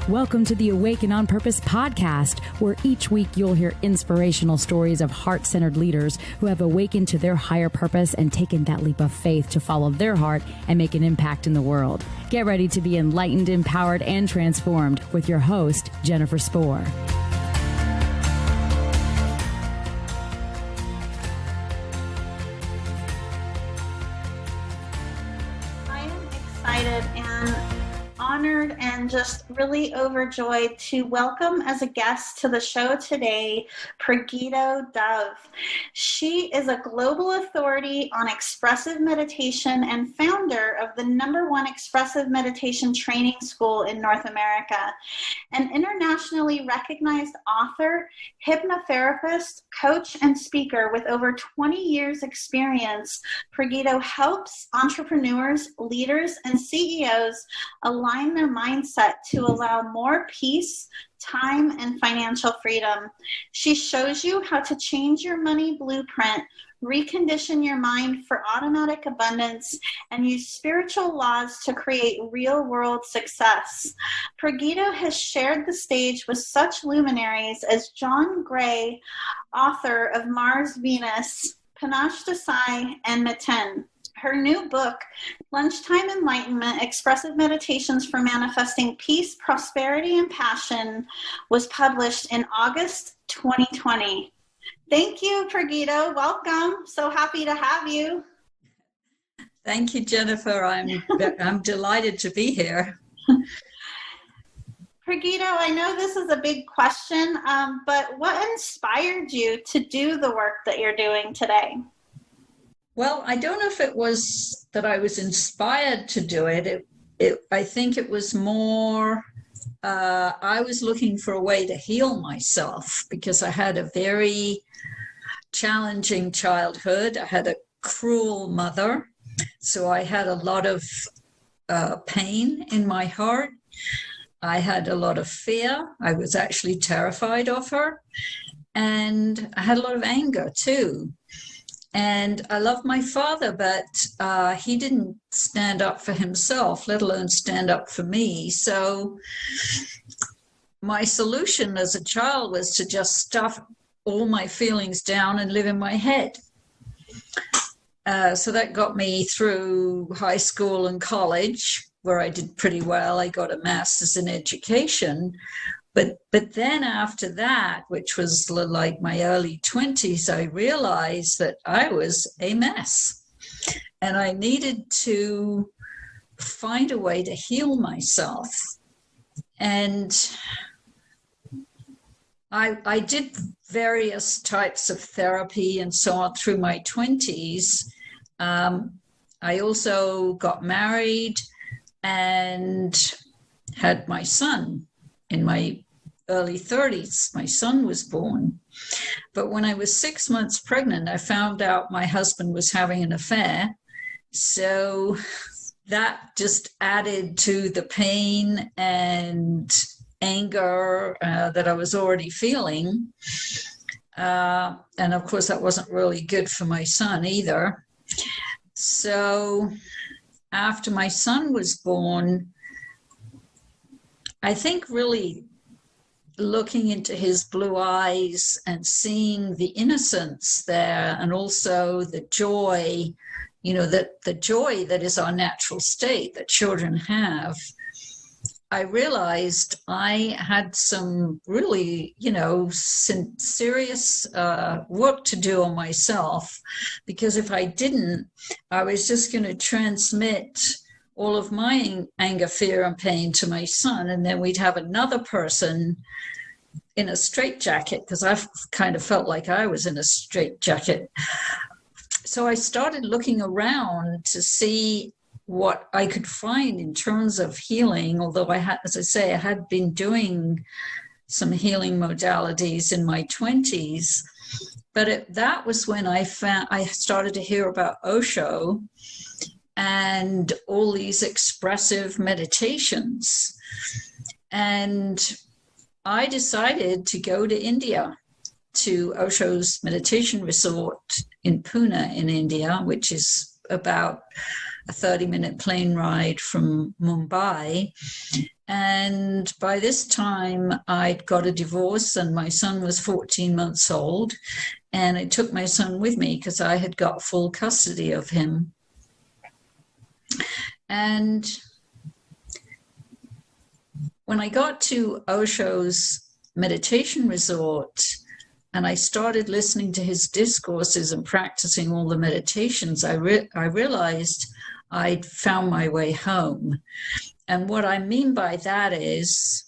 Welcome to the Awaken on Purpose podcast, where each week you'll hear inspirational stories of heart-centered leaders who have awakened to their higher purpose and taken that leap of faith to follow their heart and make an impact in the world. Get ready to be enlightened, empowered, and transformed with your host, Jennifer Spors. I am excited and honored and just really overjoyed to welcome as a guest to the show today, Pragito Dove. She is a global authority on expressive meditation and founder of the #1 expressive meditation training school in North America. An internationally recognized author, hypnotherapist, coach, and speaker with over 20 years experience, Pragito helps entrepreneurs, leaders, and CEOs align their mindset to allow more peace, time, and financial freedom. She shows you how to change your money blueprint, recondition your mind for automatic abundance, and use spiritual laws to create real-world success. Pragito has shared the stage with such luminaries as John Gray, author of Mars, Venus, Panache Desai, and Miten. Her new book, Lunchtime Enlightenment, Expressive Meditations for Manifesting Peace, Prosperity, and Passion, was published in August 2020. Thank you, Pragito. Welcome. So happy to have you. Thank you, Jennifer. I'm delighted to be here. Pragito, I know this is a big question, but what inspired you to do the work that you're doing today? Well, I don't know if it was that I was inspired to do it. I think it was more, I was looking for a way to heal myself because I had a very challenging childhood. I had a cruel mother, so I had a lot of pain in my heart. I had a lot of fear. I was actually terrified of her. And I had a lot of anger too. And I love my father, but he didn't stand up for himself, let alone stand up for me. So my solution as a child was to just stuff all my feelings down and live in my head. So that got me through high school and college, where I did pretty well. I got a master's in education. But then after that, which was like my early 20s, I realized that I was a mess. And I needed to find a way to heal myself. And I did various types of therapy and so on through my 20s. I also got married and had my son in my early 30s. My son was born. But when I was 6 months pregnant, I found out my husband was having an affair. So that just added to the pain and anger that I was already feeling. And of course, that wasn't really good for my son either. So after my son was born, I think really looking into his blue eyes and seeing the innocence there, and also the joy, that the joy that is our natural state that children have, I realized I had some really, serious work to do on myself, because if I didn't, I was just going to transmit all of my anger, fear, and pain to my son, and then we'd have another person in a straitjacket, because I've kind of felt like I was in a straitjacket. So I started looking around to see what I could find in terms of healing, although I had been doing some healing modalities in my 20s. But that was when I started to hear about Osho and all these expressive meditations. And I decided to go to India, to Osho's meditation resort in Pune in India, which is about a 30-minute plane ride from Mumbai. And by this time, I'd got a divorce and my son was 14 months old. And I took my son with me because I had got full custody of him. And when I got to Osho's meditation resort and I started listening to his discourses and practicing all the meditations, I realized I'd found my way home. And what I mean by that is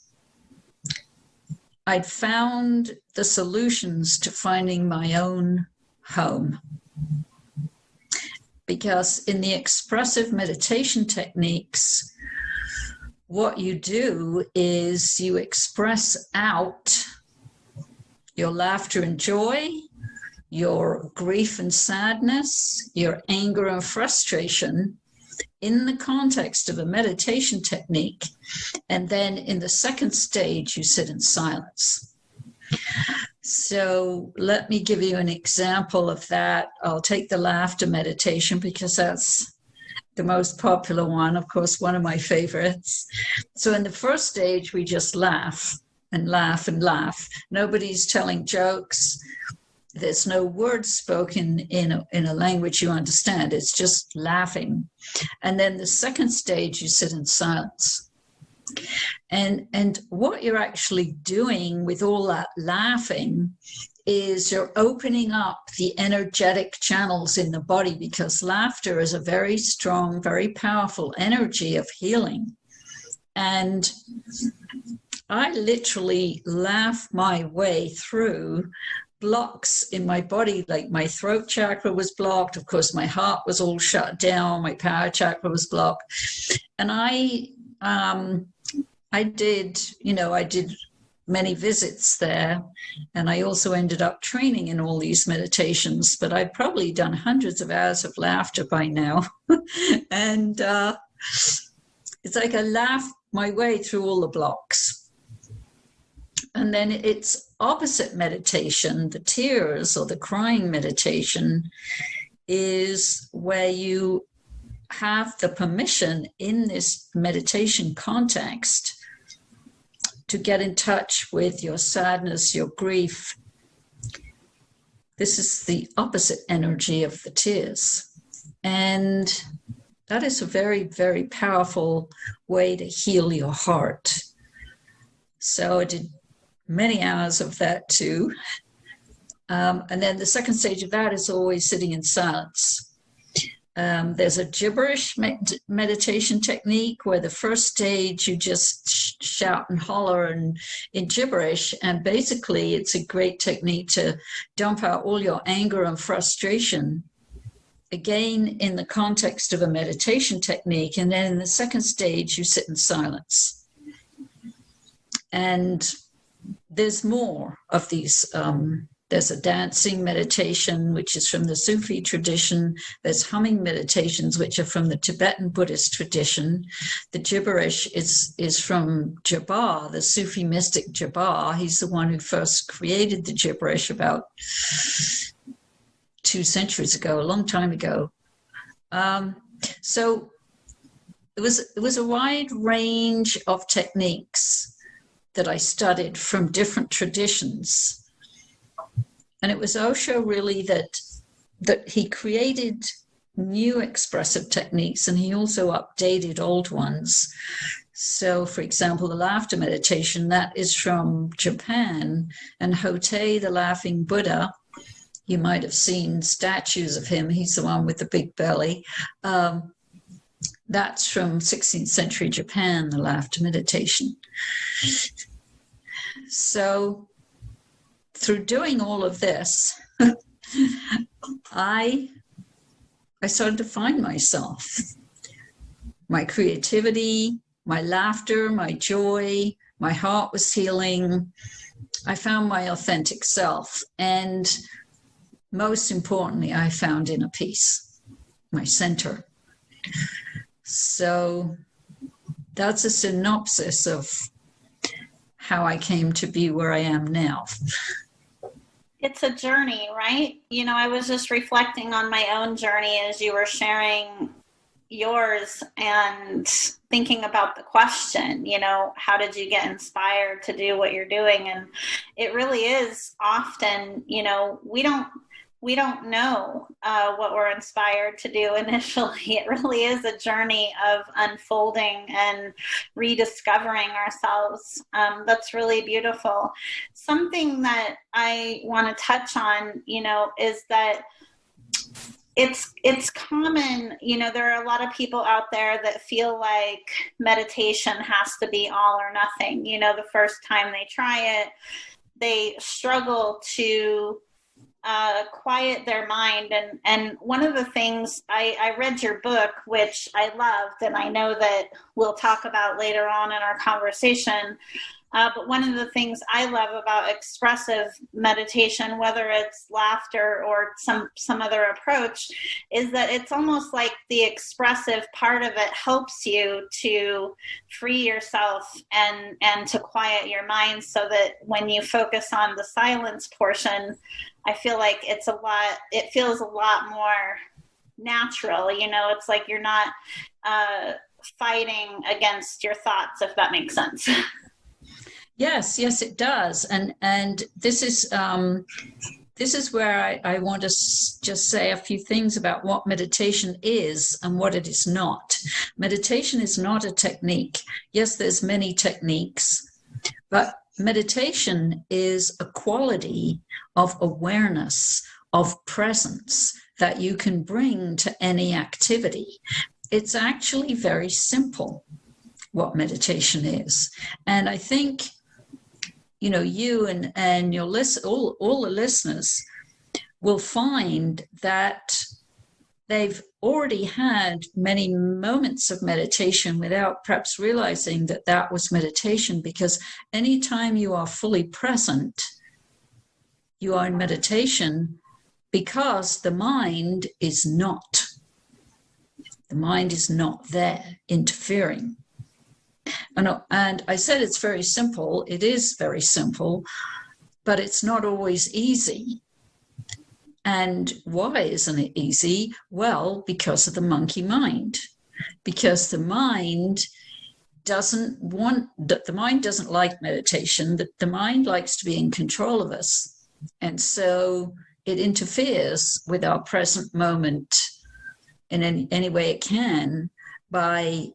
I'd found the solutions to finding my own home. Because in the expressive meditation techniques, what you do is you express out your laughter and joy, your grief and sadness, your anger and frustration in the context of a meditation technique. And then in the second stage, you sit in silence. So let me give you an example of that. I'll take the laughter meditation because that's the most popular one, of course, one of my favorites. So in the first stage, we just laugh and laugh and laugh. Nobody's telling jokes. There's no words spoken in a language you understand. It's just laughing. And then the second stage, you sit in silence. And what you're actually doing with all that laughing is you're opening up the energetic channels in the body, because laughter is a very strong, very powerful energy of healing. And I literally laugh my way through blocks in my body, like my throat chakra was blocked. Of course, my heart was all shut down. My power chakra was blocked. And I did many visits there. And I also ended up training in all these meditations, but I'd probably done hundreds of hours of laughter by now. And it's like I laughed my way through all the blocks. And then it's opposite meditation, the tears or the crying meditation, is where you have the permission in this meditation context to get in touch with your sadness, your grief. This is the opposite energy of the tears. And that is a very, very powerful way to heal your heart. So I did many hours of that too. And then the second stage of that is always sitting in silence. There's a gibberish meditation technique where the first stage you just shout and holler in gibberish. And basically it's a great technique to dump out all your anger and frustration, again, in the context of a meditation technique. And then in the second stage, you sit in silence. And there's more of these. There's a dancing meditation, which is from the Sufi tradition. There's humming meditations, which are from the Tibetan Buddhist tradition. The gibberish is from Jabbar, the Sufi mystic Jabbar. He's the one who first created the gibberish about 2 centuries ago, a long time ago. So it was a wide range of techniques that I studied from different traditions. And it was Osho really that he created new expressive techniques, and he also updated old ones. So, for example, the laughter meditation, that is from Japan, and Hote, the laughing Buddha, you might have seen statues of him. He's the one with the big belly. That's from 16th century Japan, the laughter meditation. So through doing all of this, I started to find myself, my creativity, my laughter, my joy, my heart was healing. I found my authentic self. And most importantly, I found inner peace, my center. So that's a synopsis of how I came to be where I am now. It's a journey, right? You know, I was just reflecting on my own journey as you were sharing yours and thinking about the question, how did you get inspired to do what you're doing? And it really is often, we don't know what we're inspired to do initially. It really is a journey of unfolding and rediscovering ourselves. That's really beautiful. Something that I want to touch on, is that it's common, there are a lot of people out there that feel like meditation has to be all or nothing. The first time they try it, they struggle to quiet their mind. And one of the things, I read your book, which I loved, and I know that we'll talk about later on in our conversation. But one of the things I love about expressive meditation, whether it's laughter or some other approach, is that it's almost like the expressive part of it helps you to free yourself and to quiet your mind, so that when you focus on the silence portion, I feel like it feels a lot more natural. It's like you're not fighting against your thoughts, if that makes sense. Yes, it does. And this is where I want to just say a few things about what meditation is and what it is not. Meditation is not a technique. Yes, there's many techniques, but meditation is a quality of awareness, of presence that you can bring to any activity. It's actually very simple what meditation is. And I think you and your all the listeners will find that they've already had many moments of meditation without perhaps realizing that that was meditation, because anytime you are fully present, you are in meditation, because the mind is not there interfering. And I said it's very simple. It is very simple, but it's not always easy. And why isn't it easy? Well, because of the monkey mind. Because the mind doesn't like meditation. The mind likes to be in control of us. And so it interferes with our present moment in any way it can, by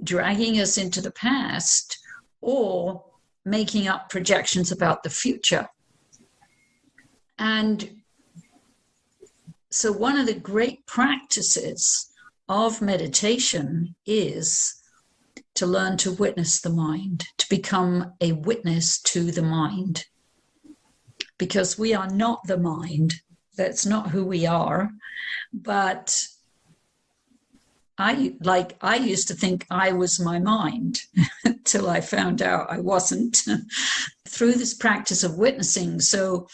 dragging us into the past or making up projections about the future. And so one of the great practices of meditation is to learn to witness the mind, to become a witness to the mind. Because we are not the mind. That's not who we are. But I used to think I was my mind till I found out I wasn't through this practice of witnessing. So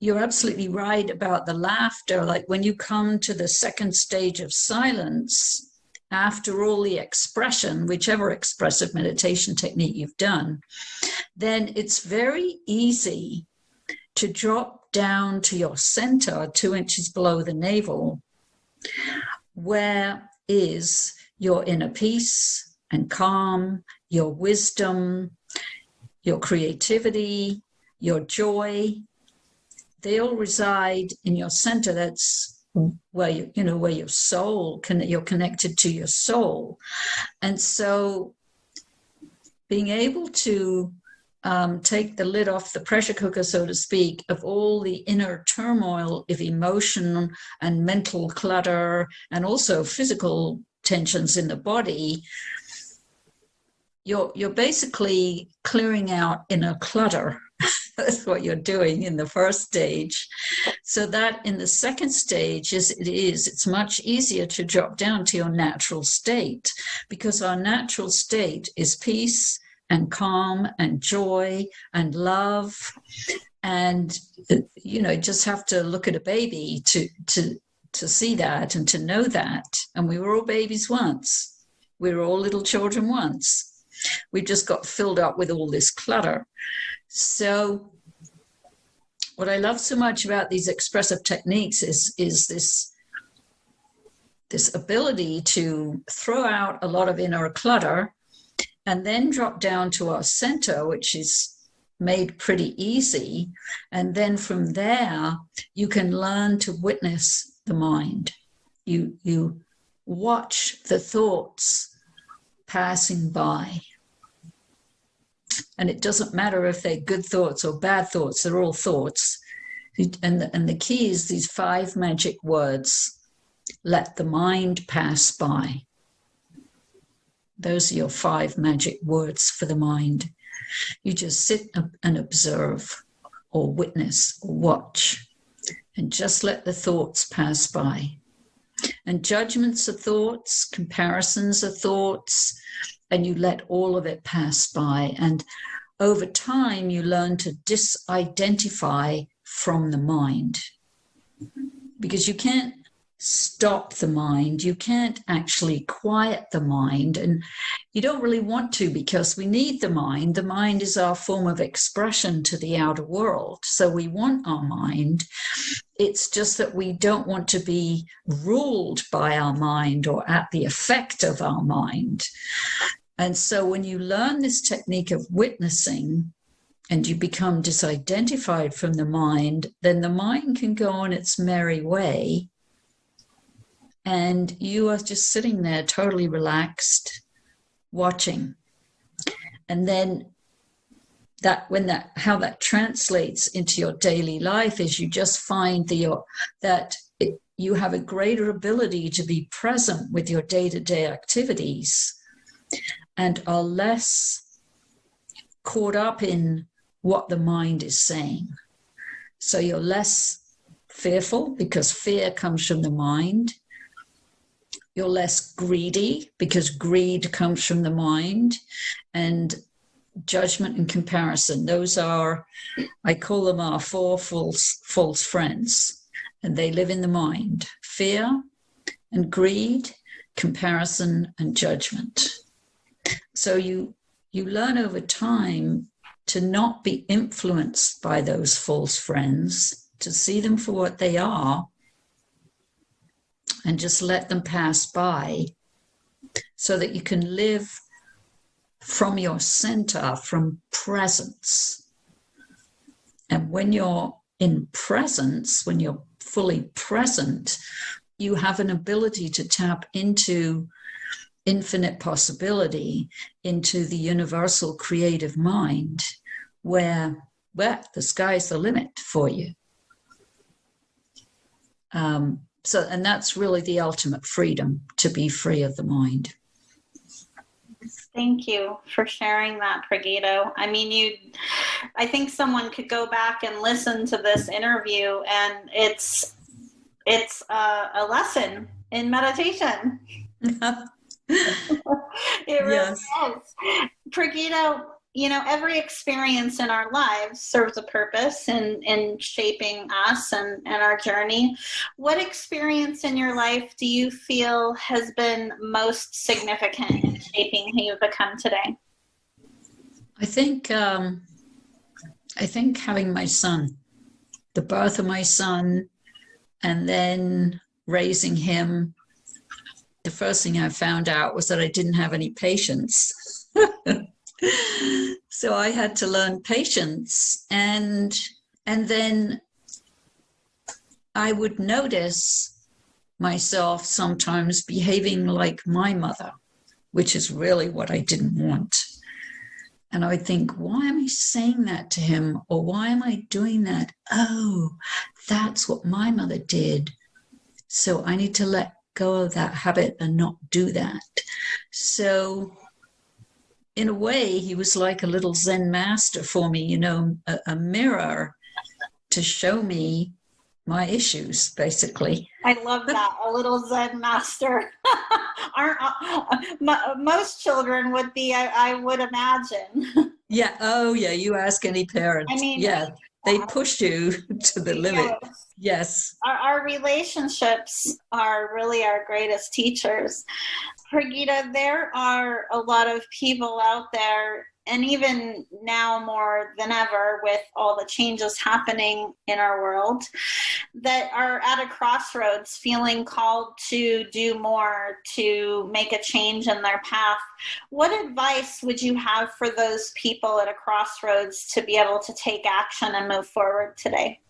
you're absolutely right about the laughter. Like when you come to the second stage of silence, after all the expression, whichever expressive meditation technique you've done, then it's very easy to drop down to your center, 2 inches below the navel, where is your inner peace and calm, your wisdom, your creativity, your joy. They all reside in your center. That's where where your soul you're connected to your soul. And so being able to take the lid off the pressure cooker, so to speak, of all the inner turmoil of emotion and mental clutter, and also physical tensions in the body, you're basically clearing out inner clutter. That's what you're doing in the first stage. So that in the second stage, it's much easier to drop down to your natural state, because our natural state is peace and calm and joy and love. And, just have to look at a baby to see that and to know that. And we were all babies once. We were all little children once. We just got filled up with all this clutter. So what I love so much about these expressive techniques is this this ability to throw out a lot of inner clutter and then drop down to our center, which is made pretty easy. And then from there, you can learn to witness the mind. You watch the thoughts passing by. And it doesn't matter if they're good thoughts or bad thoughts, they're all thoughts. And the key is these 5 magic words: let the mind pass by. Those are your 5 magic words for the mind. You just sit and observe or witness or watch and just let the thoughts pass by. And judgments are thoughts, comparisons are thoughts, and you let all of it pass by. And over time, you learn to disidentify from the mind, because you can't stop the mind. You can't actually quiet the mind, and you don't really want to, because we need the mind. The mind is our form of expression to the outer world, so we want our mind. It's just that we don't want to be ruled by our mind or at the effect of our mind. And so when you learn this technique of witnessing and you become disidentified from the mind, then the mind can go on its merry way. And you are just sitting there totally relaxed, watching. And then how that translates into your daily life is you just find that you have a greater ability to be present with your day-to-day activities and are less caught up in what the mind is saying. So you're less fearful, because fear comes from the mind. You're less greedy, because greed comes from the mind. And judgment and comparison, those are, I call them our 4 false friends, and they live in the mind: fear and greed, comparison and judgment. So you learn over time to not be influenced by those false friends, to see them for what they are and just let them pass by, so that you can live from your center, from presence. And when you're in presence, when you're fully present, you have an ability to tap into infinite possibility, into the universal creative mind, where the sky's the limit for you. And that's really the ultimate freedom, to be free of the mind. Thank you for sharing that, Pragito. I mean, I think someone could go back and listen to this interview, and it's a lesson in meditation. It really is. Pragito, every experience in our lives serves a purpose in shaping us and our journey. What experience in your life do you feel has been most significant in shaping who you've become today? I think having my son, the birth of my son, and then raising him, the first thing I found out was that I didn't have any patience. So I had to learn patience, and then I would notice myself sometimes behaving like my mother, which is really what I didn't want. And I would think, why am I saying that to him? Or why am I doing that? Oh, that's what my mother did. So I need to let go of that habit and not do that. So in a way, he was like a little Zen master for me, a mirror to show me my issues, basically. I love that, a little Zen master. Most children would be, I would imagine. Yeah. Oh, yeah. You ask any parent. I mean, yeah, they push you to the limit. Yes. Our relationships are really our greatest teachers. Pragito, there are a lot of people out there and even now more than ever with all the changes happening in our world, that are at a crossroads, feeling called to do more, to make a change in their path. What advice would you have for those people at a crossroads to be able to take action and move forward today?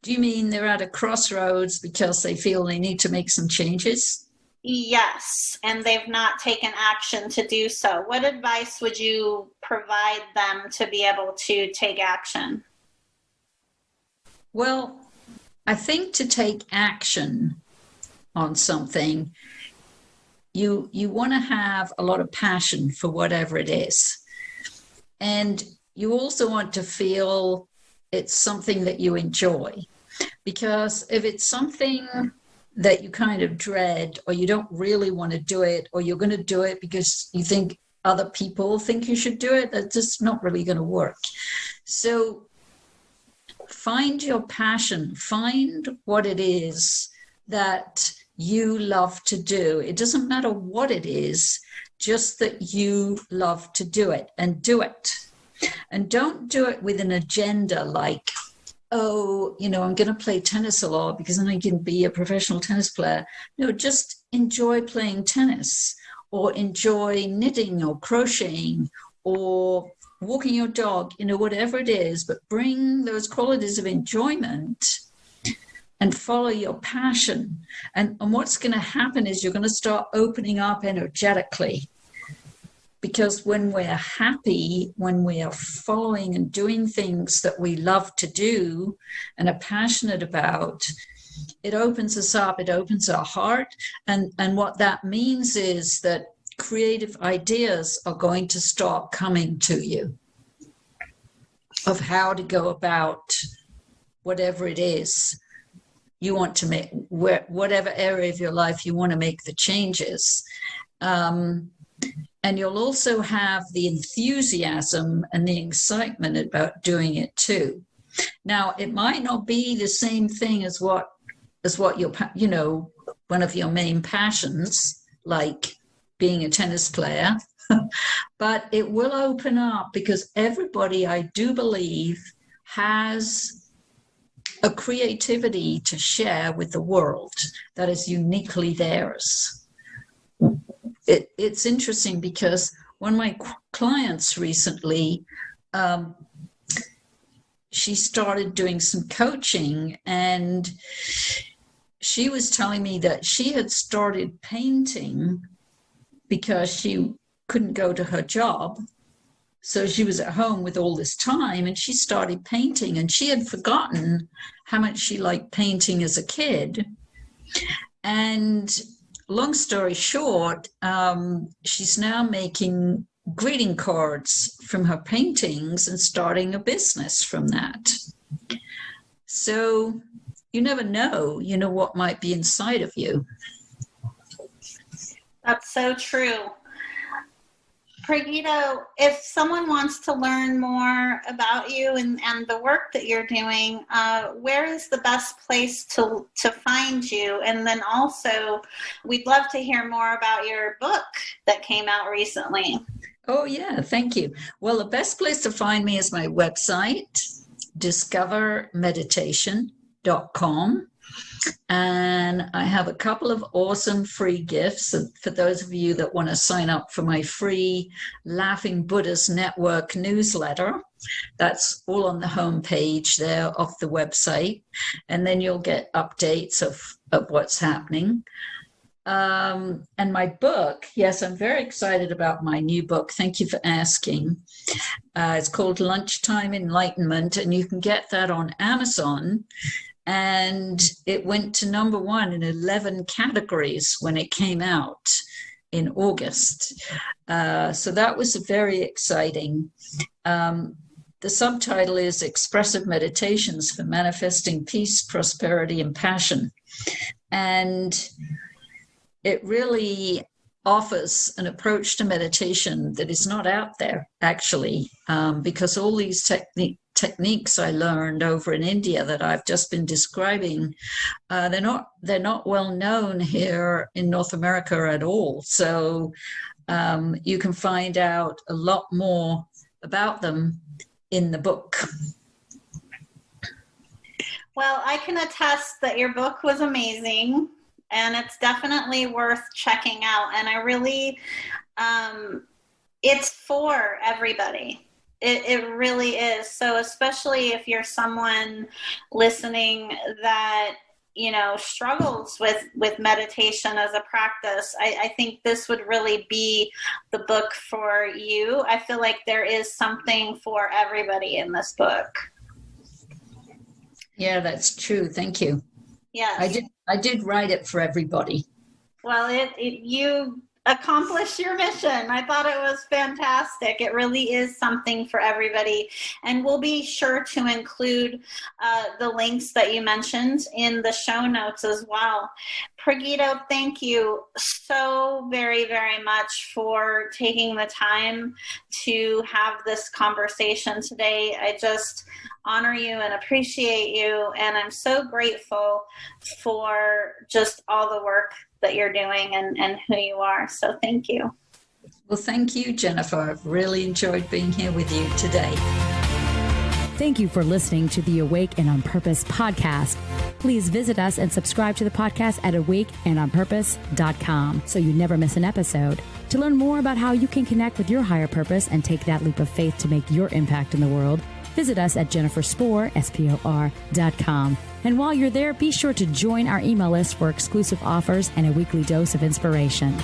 Do you mean they're at a crossroads because they feel they need to make some changes? Yes, and they've not taken action to do so. What advice would you provide them to be able to take action? Well, I think to take action on something, you want to have a lot of passion for whatever it is. And you also want to feel it's something that you enjoy. Because if it's something that you kind of dread, or you don't really want to do it, or you're going to do it because you think other people think you should do it, that's just not really going to work. So find your passion, find what it is that you love to do. It doesn't matter what it is, just that you love to do it, and do it. And don't do it with an agenda like, oh, I'm going to play tennis a lot because then I can be a professional tennis player. No, just enjoy playing tennis, or enjoy knitting or crocheting or walking your dog, whatever it is, but bring those qualities of enjoyment and follow your passion. And what's going to happen is you're going to start opening up energetically. Because when we're happy, when we are following and doing things that we love to do and are passionate about, it opens us up, it opens our heart. And what that means is that creative ideas are going to start coming to you of how to go about whatever it is you want to make, whatever area of your life you want to make the changes. And you'll also have the enthusiasm and the excitement about doing it too. Now, it might not be the same thing as what your, one of your main passions, like being a tennis player, but it will open up, because everybody, I do believe, has a creativity to share with the world that is uniquely theirs. It's interesting because one of my clients recently, she started doing some coaching, and she was telling me that she had started painting because she couldn't go to her job. So she was at home with all this time, and she started painting, and she had forgotten how much she liked painting as a kid. And long story short, she's now making greeting cards from her paintings and starting a business from that. So you never know, what might be inside of you. That's so true. Pragito, if someone wants to learn more about you and the work that you're doing, where is the best place to find you? And then also, we'd love to hear more about your book that came out recently. Oh, yeah. Thank you. Well, the best place to find me is my website, discovermeditation.com. And I have a couple of awesome free gifts for those of you that want to sign up for my free Laughing Buddhas Network newsletter. That's all on the homepage there of the website. And then you'll get updates of what's happening. And my book, yes, I'm very excited about my new book. Thank you for asking. It's called Lunchtime Enlightenment, and you can get that on Amazon. And it went to #1 in 11 categories when it came out in August. So that was very exciting. The subtitle is Expressive Meditations for Manifesting Peace, Prosperity, and Passion. And it really offers an approach to meditation that is not out there, actually, because all these techniques I learned over in India that I've just been describing, they're not well known here in North America at all. So you can find out a lot more about them in the book. Well, I can attest that your book was amazing, and it's definitely worth checking out. And I really, it's for everybody. It really is. So especially if you're someone listening that, you know, struggles with meditation as a practice, I think this would really be the book for you. I feel like there is something for everybody in this book. Yeah, that's true. Thank you. Yes. I did write it for everybody. Well, you accomplished your mission. I thought it was fantastic. It really is something for everybody. And we'll be sure to include the links that you mentioned in the show notes as well. Pragito, thank you so very, very much for taking the time to have this conversation today. I just honor you and appreciate you. And I'm so grateful for just all the work that you're doing and who you are. So thank you. Well, thank you, Jennifer. I've really enjoyed being here with you today. Thank you for listening to the Awake and On Purpose podcast. Please visit us and subscribe to the podcast at awakeandonpurpose.com so you never miss an episode. To learn more about how you can connect with your higher purpose and take that leap of faith to make your impact in the world, visit us at jenniferspors.com. And while you're there, be sure to join our email list for exclusive offers and a weekly dose of inspiration.